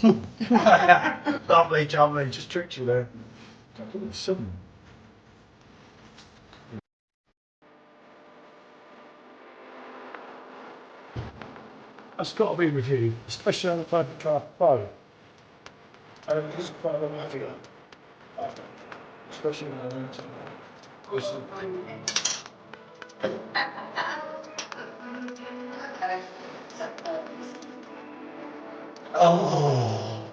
Lovely, jubbly, just tricked you there. Sudden. That's got to be reviewed, especially on the fucking car phone. And this is quite a lot heavier. Especially when I went to Oh,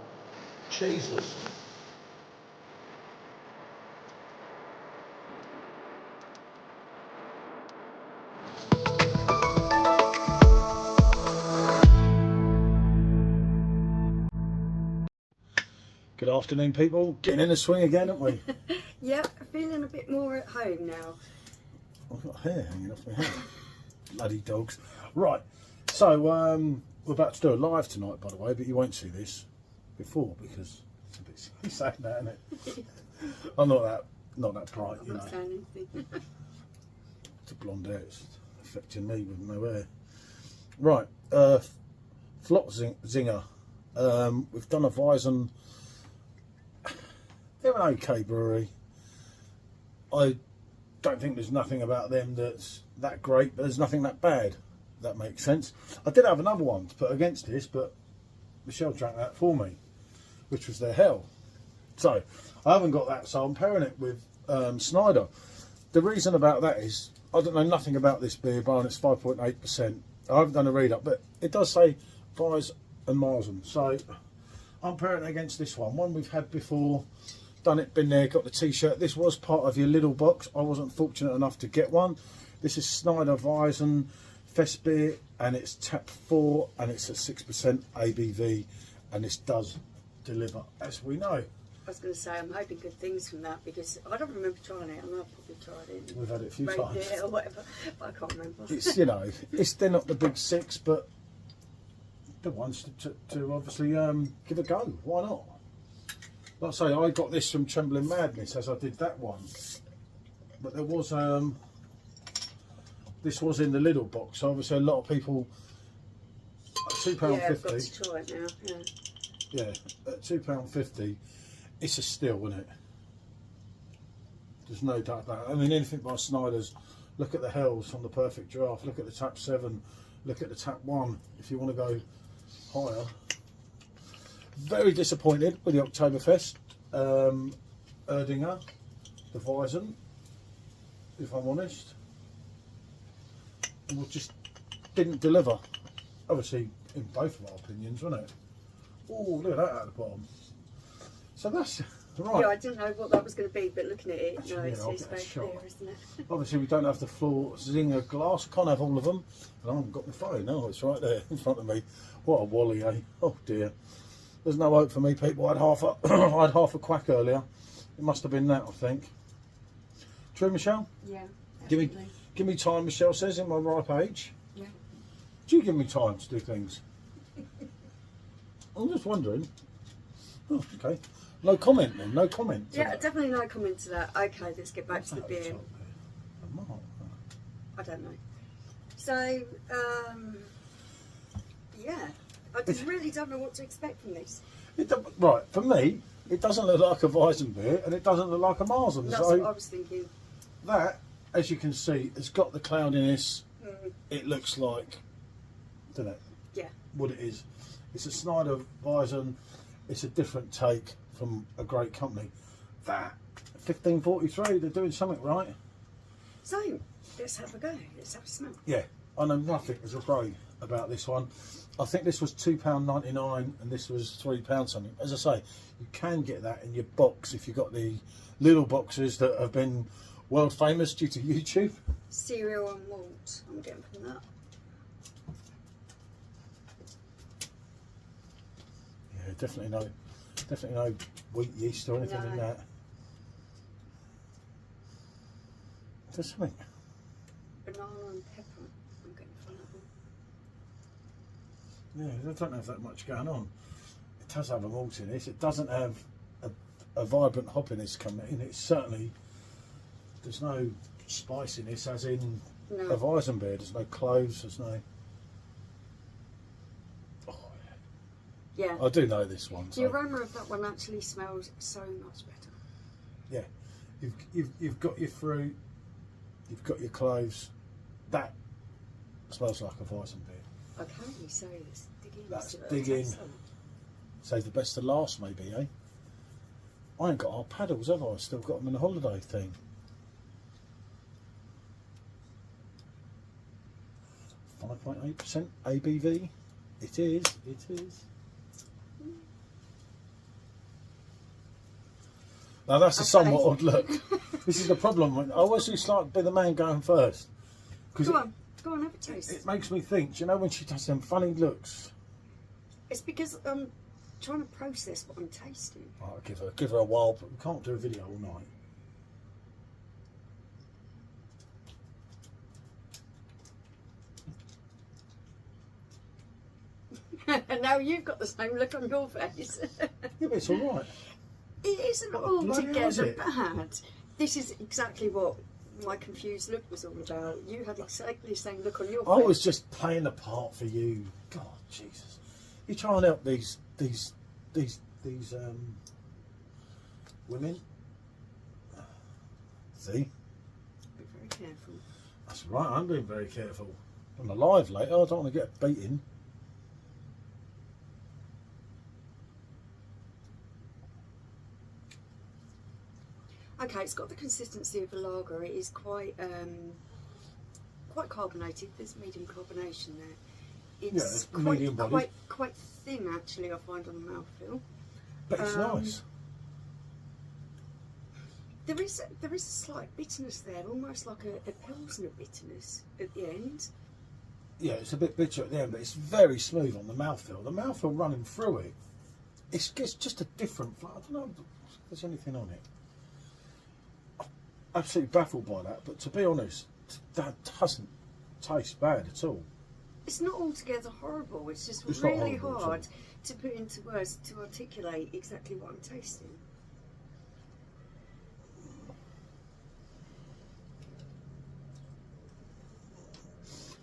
Jesus. Good afternoon, people. Getting in the swing again, aren't we? Yeah, feeling a bit more at home now. I've got hair hanging off my head. Bloody dogs. Right, so we're about to do a live tonight, by the way, but you won't see this before because it's a bit silly saying that, isn't it? I'm not that bright, you know. It's a blonde hair, it's affecting me with no hair. Right, FLotzinger. We've done a Weisse. They're an okay brewery. I don't think there's nothing about them that's that great, but there's nothing that bad. If that makes sense. I did have another one to put against this, but Michelle drank that for me, which was their hell. So I haven't got that, so I'm pairing it with Schneider. The reason about that is I don't know nothing about this beer bar, and it's 5.8%. I haven't done a read up, but it does say Weisse and Marxen. So I'm pairing it against this one we've had before. Done it, been there, got the t-shirt. This was part of your little box. I wasn't fortunate enough to get one. This is Schneider Weisse Festweisse, and it's tap 4 and it's at 6% ABV, and this does deliver, as we know. I was going to say, I'm hoping good things from that because I don't remember trying it. I know I've probably tried it. We've had it a few times. Or whatever, but I can't remember. It's, you know, they're not the big six, but the ones to obviously give a go. Why not? Like I say, I got this from Trembling Madness as I did that one, but there was this was in the little box. So obviously, a lot of people £2.50. Yeah, I've got to try it now. Yeah. Yeah, at £2.50, it's a steal, isn't it? There's no doubt about it. I mean, anything by Schneider's. Look at the Hells on the Perfect Draft. Look at the Tap 7. Look at the Tap 1. If you want to go higher. Very disappointed with the Oktoberfest Erdinger, the Weisse, if I'm honest. We just didn't deliver. Obviously, in both of our opinions, wasn't it? Oh, look at that at the bottom. So that's right. Yeah, I didn't know what that was going to be, but looking at it, Actually, no, yeah, it's I'll very get a shot. clear, isn't it? Obviously, we don't have the FLotzinger glass. Can't have all of them. And I haven't got my phone. No, it's right there in front of me. What a wally, eh? Oh dear. There's no hope for me, people. I had half a quack earlier. It must have been that, I think. True, Michelle? Yeah. Give me time, Michelle says, in my ripe age. Yeah. Do you give me time to do things? I'm just wondering. Oh, okay. No comment then. No comment. Yeah, definitely no comment to that. Okay, let's get back to the beer. I don't know. So, yeah. I just really don't know what to expect from this. Right, for me, it doesn't look like a Weissbier and it doesn't look like a Marxen. That's what I was thinking. That, as you can see, it's got the cloudiness. It looks like, doesn't it? Yeah. What it is. It's a Schneider Weisse. It's a different take from a great company. That, 1543, they're doing something right. So, let's have a go. Let's have a smell. Yeah, I know nothing was great about this one. I think this was £2.99 and this was £3 something. As I say, you can get that in your box if you've got the little boxes that have been world famous due to YouTube. Cereal and malt, I'm getting from that. Yeah, definitely no wheat yeast or anything in that. There's something. Banana and pepper, I'm getting from that one. Yeah, I don't have that much going on. It does have a malt in this. It doesn't have a vibrant hoppiness coming in. It's certainly, there's no spiciness as in a Weissbier. There's no cloves, there's no... Oh, yeah. Yeah. I do know this one. The So. aroma of that one actually smells so much better. Yeah, you've got your fruit, you've got your cloves. That smells like a Weisse beer. Okay, so let's dig in. That's see what dig that in. tastes like. Save the best to last, maybe, eh? I ain't got our paddles, have I? I've still got them in the holiday thing. 5.8% ABV. It is. It is. Now that's a Okay. somewhat odd look. This is the problem. I always used to like to be the man going first. Go on, have a taste. It makes me think, do you know when she does them funny looks? It's because I'm trying to process what I'm tasting. I'll give her a while, but we can't do a video all night. And now you've got the same look on your face. Yeah, but it's all right. It isn't What a bloody hell is altogether it? bad. This is exactly what my confused look was all about. You had exactly the same look on your I face. was just playing the part for you. God, Jesus. You try and help these women. See? Be very careful. That's right, I'm being very careful. I'm alive later, I don't want to get beaten. Okay, it's got the consistency of a lager. It is quite carbonated. There's medium carbonation there. It's Yeah, medium bodied. quite thin actually. I find on the mouthfeel. But it's nice. There is a slight bitterness there, almost like a pilsner bitterness at the end. Yeah, it's a bit bitter at the end, but it's very smooth on the mouthfeel. The mouthfeel running through it, it's just a different flavour. I don't know if there's anything on it. I'm absolutely baffled by that, but to be honest, that doesn't taste bad at all. It's not altogether horrible. It's just It's not really horrible at hard all. to put into words to articulate exactly what I'm tasting.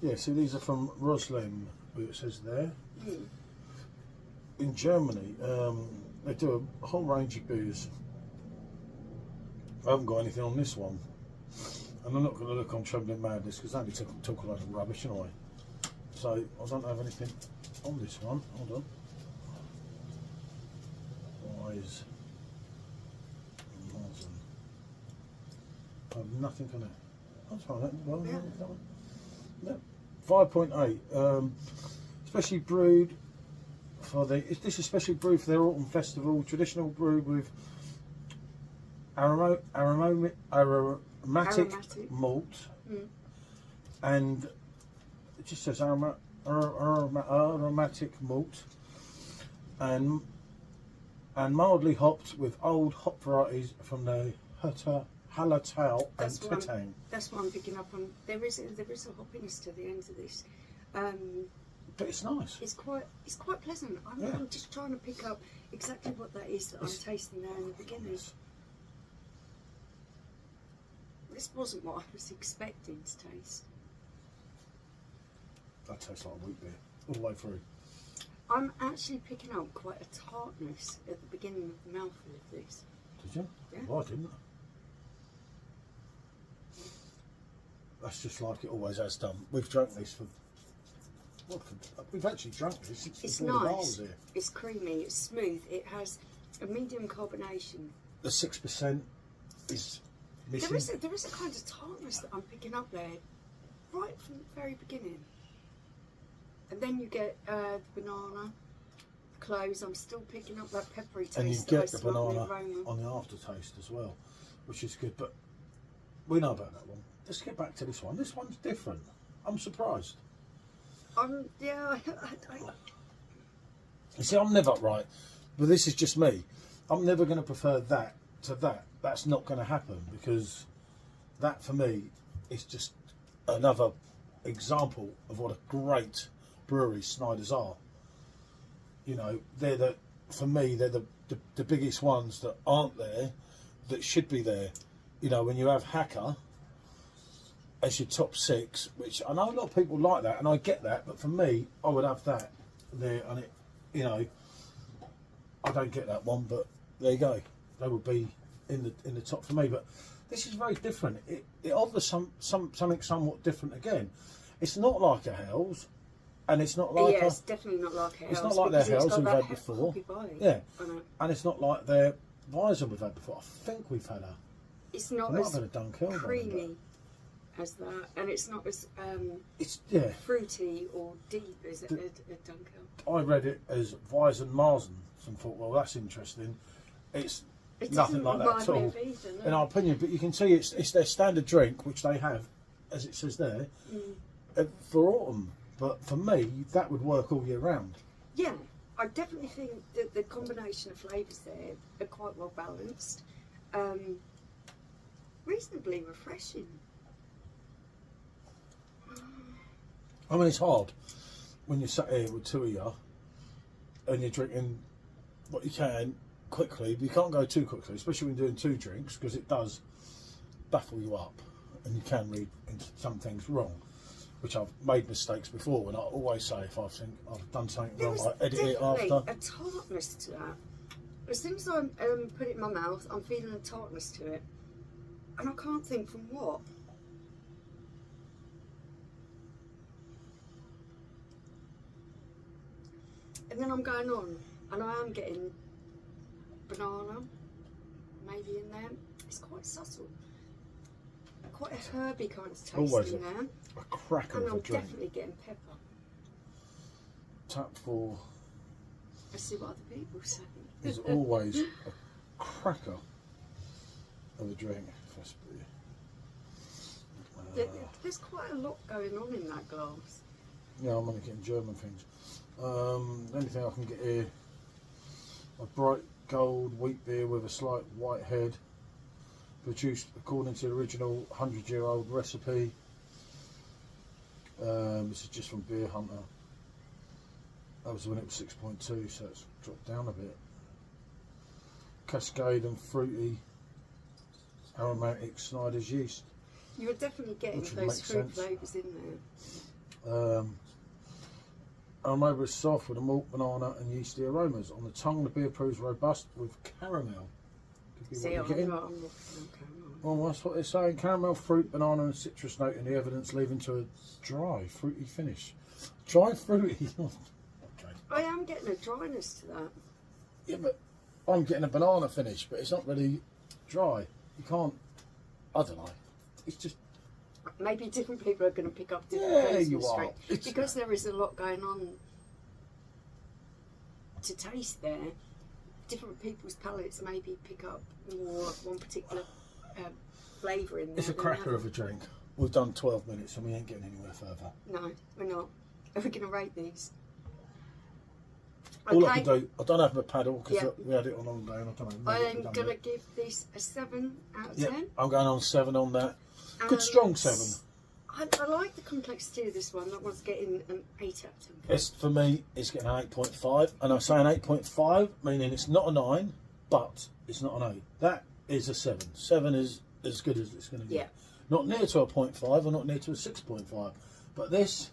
Yeah, see, these are from Rosenheim, it says there. Mm. In Germany, they do a whole range of beers. I haven't got anything on this one, and I'm not going to look on Trembling Madness because I only talk a load of rubbish anyway. So I don't have anything on this one. Hold on. Weisse. Marxen. I have nothing on it. I'll try that. Well, Yeah. that one. No. 5.8. Specially brewed for this is specially brewed for their autumn festival. Traditional brew with aromatic malt, and it just says aromatic malt, and mildly hopped with old hop varieties from the Hallertau and Tritang. That's what I'm picking up on. There is a hoppiness to the end of this. But it's nice. It's quite pleasant. I'm just trying to pick up exactly what that is that I'm tasting there in the beginning. This wasn't what I was expecting to taste. That tastes like wheat beer all the way through. I'm actually picking up quite a tartness at the beginning of the mouthful of this. Did you? Yeah. Well, I didn't. That's just like it always has done. We've drunk this we've actually drunk this since It's before the bar was nice. here. It's creamy. It's smooth. It has a medium carbonation. The 6% is missing. There is a kind of tartness that I'm picking up there, right from the very beginning. And then you get the banana, the cloves. I'm still picking up that peppery taste. And you that I get the smell in banana aroma. on the aftertaste as well, which is good. But we know about that one. Let's get back to this one. This one's different. I'm surprised. Yeah, You see, I'm never right, but this is just me. I'm never going to prefer that to that. That's not going to happen because that for me is just another example of what a great brewery Schneiders are. You know, for me they're the biggest ones that aren't there that should be there. You know, when you have Hacker as your top 6, which I know a lot of people like that, and I get that, but for me, I would have that there, and it, you know, I don't get that one, but there you go. They would be in the top for me. But this is very different. It offers something somewhat different again. It's not like a Hell's, and it's not like it's definitely not like a Hell's. It's not like their Hell's we've had before. Yeah, I know. and it's not like their Weisse we've had before. I think we've had a. It's not we might as have had a Dunkel creamy as that, and it's not as it's fruity or deep as a Dunkel. I read it as Weisse Marxen and thought, well, that's interesting. It's nothing like that at all, in our opinion. But you can see it's their standard drink, which they have, as it says there, for autumn. But for me, that would work all year round. Yeah, I definitely think that the combination of flavours there are quite well balanced, reasonably refreshing. I mean, it's hard when you're sat here with two of you and you're drinking what you can quickly, but you can't go too quickly, especially when doing two drinks, because it does baffle you up and you can read into some things wrong, which I've made mistakes before, and I always say if I think I've done something wrong, I edit it after. A tartness to that. As soon as I put it in my mouth, I'm feeling a tartness to it, and I can't think from what. And then I'm going on, and I am getting banana, maybe in there. It's quite subtle. Quite a herby kind of taste Always in there. A cracker And of I'm a drink. definitely getting pepper. Tap for I see what other people say. is always a cracker of a drink. Festweisse. There's quite a lot going on in that glass. Yeah, I'm only getting German things. Anything I can get here. A bright gold wheat beer with a slight white head, produced according to the original 100-year-old recipe. This is just from Beer Hunter. That was when it was 6.2, so it's dropped down a bit. Cascade and fruity aromatic Schneider's yeast. You're definitely getting Which would those make fruit sense. flavours in there. Aroma is soft with a malt, banana and yeasty aromas. On the tongue, the beer proves robust with caramel. Could be See, what I'm you're getting. not caramel. Well, that's what they're saying. Caramel, fruit, banana and citrus note in the evidence, leaving to a dry, fruity finish. Dry, fruity. Okay. I am getting a dryness to that. Yeah, but I'm getting a banana finish, but it's not really dry. You can't. I don't know. It's just. Maybe different people are going to pick up different Yeah, things you from are. strength. Because there is a lot going on to taste there. Different people's palates maybe pick up more of one particular flavour in there. It's a than cracker the of a drink. We've done 12 minutes and we ain't getting anywhere further. other. No, we're not. Are we going to rate these? All I can do, I don't have my paddle because Yeah. we had it on all day and I don't know. I'm going to give this a 7 out of 10. I'm going on 7 on that. Good strong 7. I like the complexity of this one. That one's getting an 8 out of 10. It's, for me, it's getting an 8.5. And I'm saying 8.5, meaning it's not a 9, but it's not an 8. That is a 7. 7 is as good as it's going to get. Yeah. Not near to a 0.5 or not near to a 6.5. But this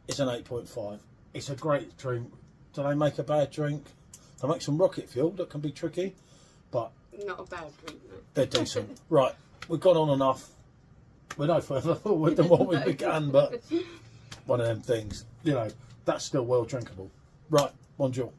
is an 8.5. It's a great drink. Do they make a bad drink? They make some rocket fuel that can be tricky, but Not a bad drink, no. they're decent. Right, we've gone on enough. We're no further forward than what we began, but one of them things, you know, that's still well drinkable. Right, bonjour.